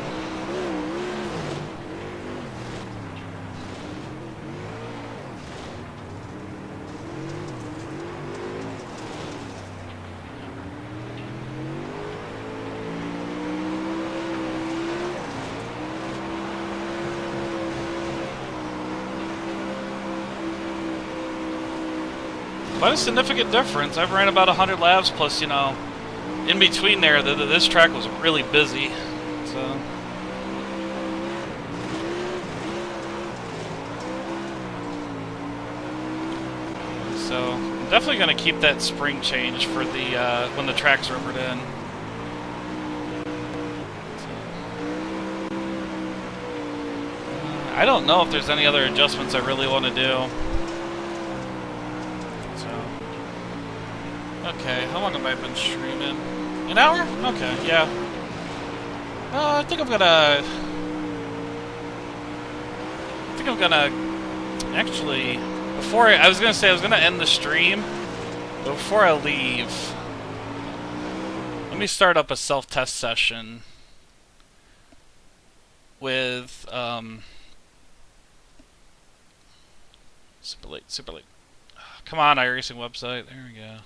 Quite a significant difference. I've ran about 100 laps, plus, you know, in between there, this track was really busy. So I'm definitely going to keep that spring change for the when the track's rubbered in. I don't know if there's any other adjustments I really want to do. Okay, how long have I been streaming? An hour? Okay, yeah. I think I'm gonna actually, before I was gonna say I was gonna end the stream, but before I leave, let me start up a self-test session with super late. Come on, iRacing website. There we go.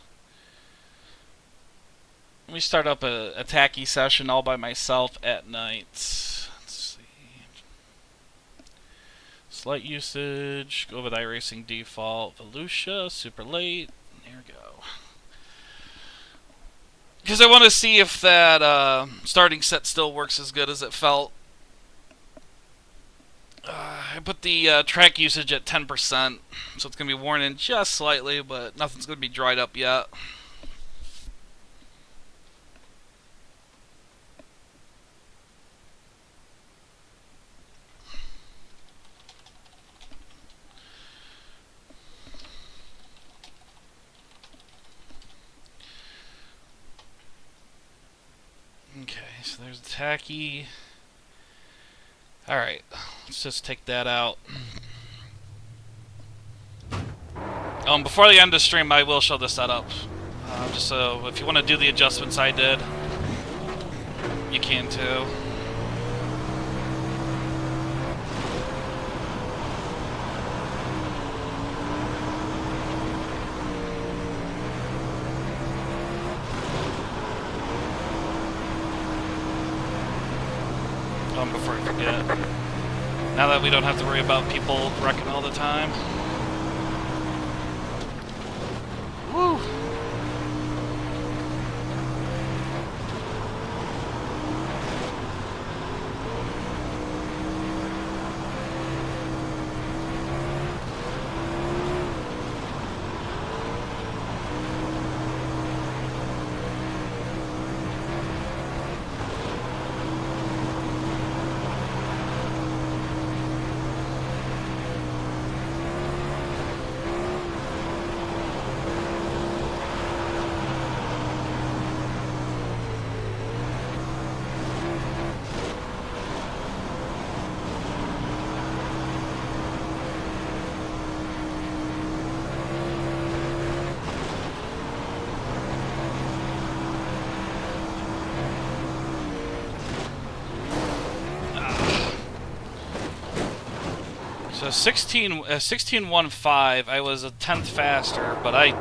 Let me start up a tacky session all by myself at night. Let's see. Slight usage. Go with iRacing default. Volusia. Super late. There we go. because I want to see if that starting set still works as good as it felt. I put the track usage at 10%, so it's going to be worn in just slightly, but nothing's going to be dried up yet. Okay, so there's the tacky. Alright, let's just take that out. Before the end of the stream, I will show the setup. Just so if you want to do the adjustments I did, you can too. Before I forget. Now that we don't have to worry about people wrecking all the time. Woo! So 16.15, I was a tenth faster, but I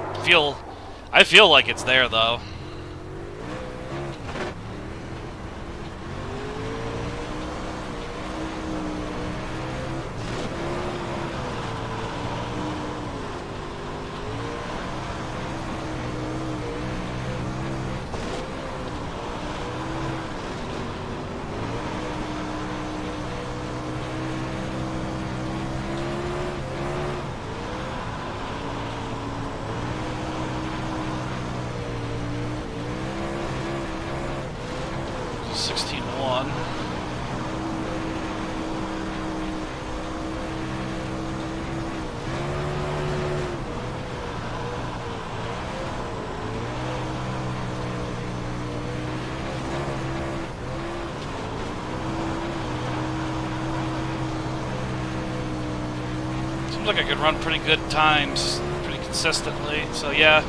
feel like it's there though. Seems like I could run pretty good times, pretty consistently. So yeah,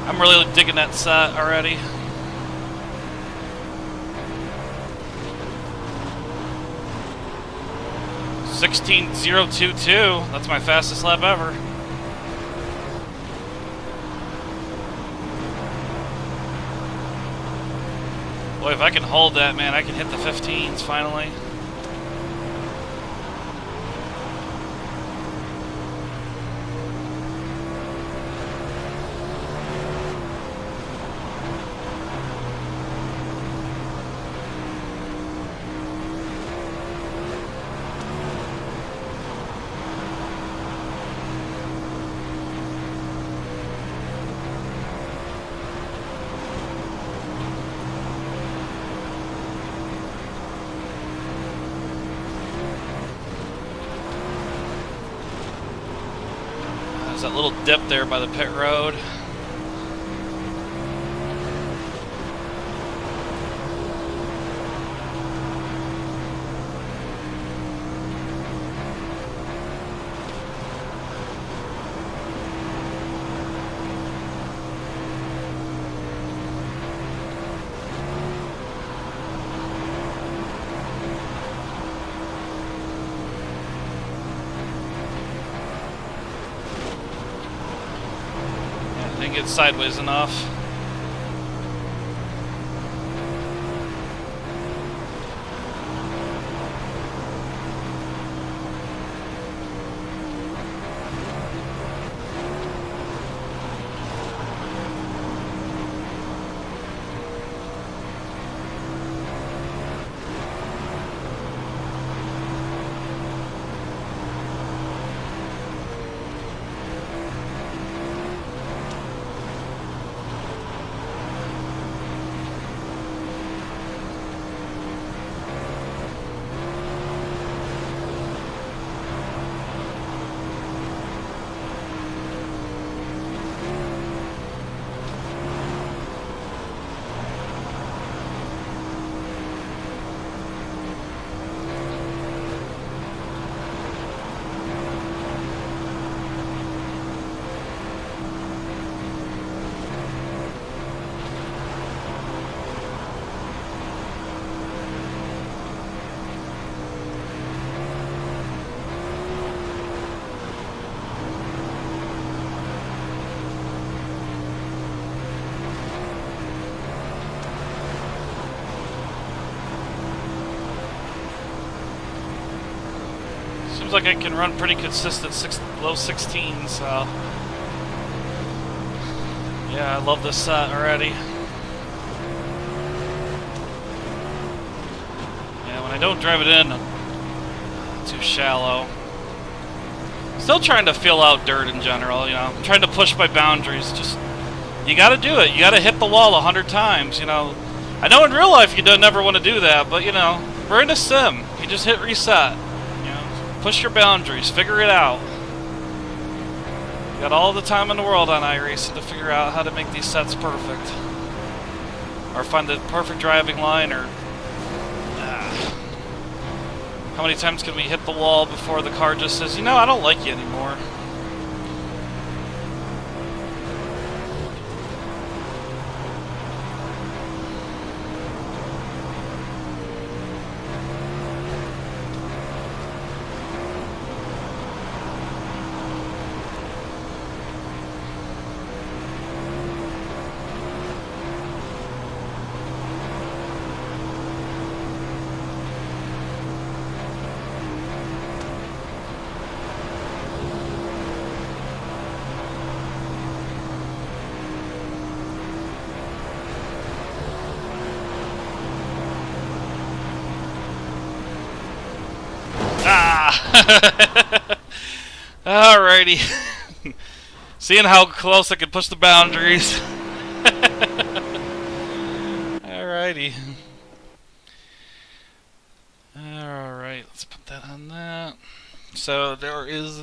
I'm really digging that set already. $16.022. That's my fastest lap ever. Boy, if I can hold that, man, I can hit the 15s finally. There's that little dip there by the pit road. Didn't get sideways enough. seems like I can run pretty consistent low 16s, so yeah, I love this set already. Yeah, when I don't drive it in, too shallow. Still trying to feel out dirt in general, you know. I'm trying to push my boundaries. Just, you gotta do it. You gotta hit the wall 100 times, you know. I know in real life you don't never want to do that, but, you know, we're in a sim. You just hit reset. You know, push your boundaries. Figure it out. You got all the time in the world on iRacing to figure out how to make these sets perfect. Or find the perfect driving line, or... How many times can we hit the wall before the car just says, you know, I don't like you anymore? Alrighty. Seeing how close I can push the boundaries. Alrighty. Alright, let's put that on that. So there's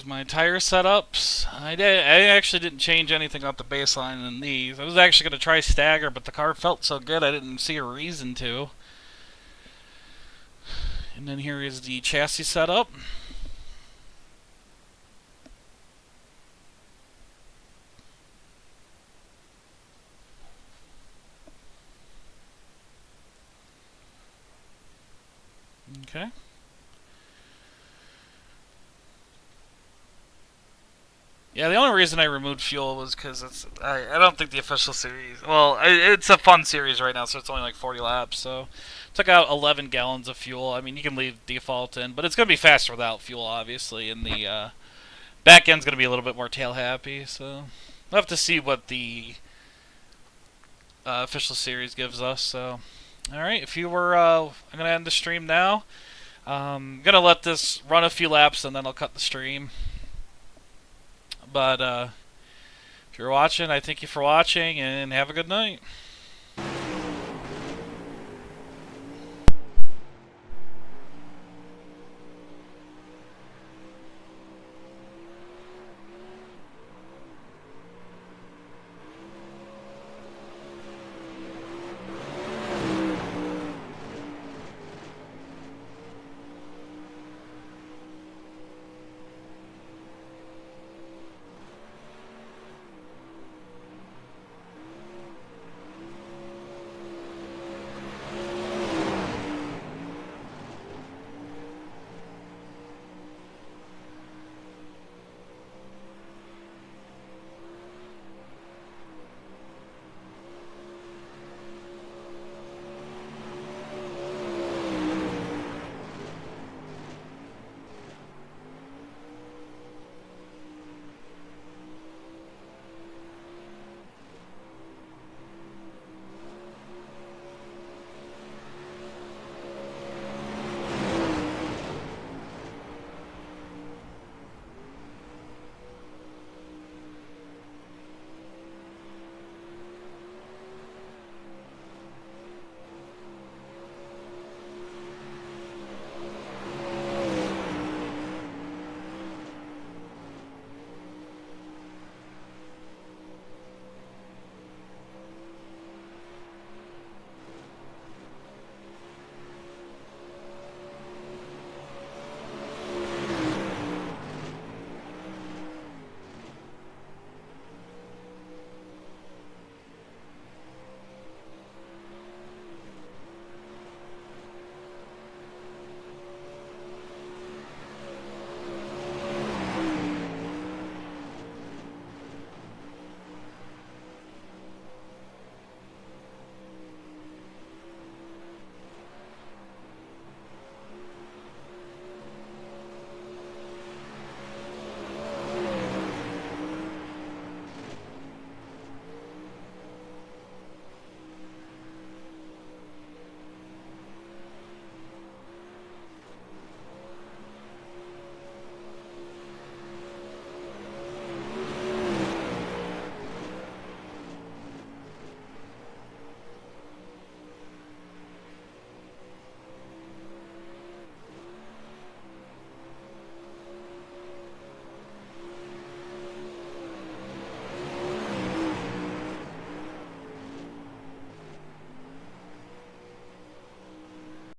my tire setups. I actually didn't change anything off the baseline in these. I was actually going to try stagger, but the car felt so good I didn't see a reason to. And then here is the chassis setup. Okay. Yeah, the only reason I removed fuel was because I don't think the official series... Well, it's a fun series right now, so it's only like 40 laps, so... Took out 11 gallons of fuel. I mean, you can leave default in, but it's going to be faster without fuel, obviously, and the back end's going to be a little bit more tail-happy, so... We'll have to see what the official series gives us, so... Alright, if you were... I'm going to end the stream now. I'm going to let this run a few laps, and then I'll cut the stream. But if you're watching, I thank you for watching, and have a good night.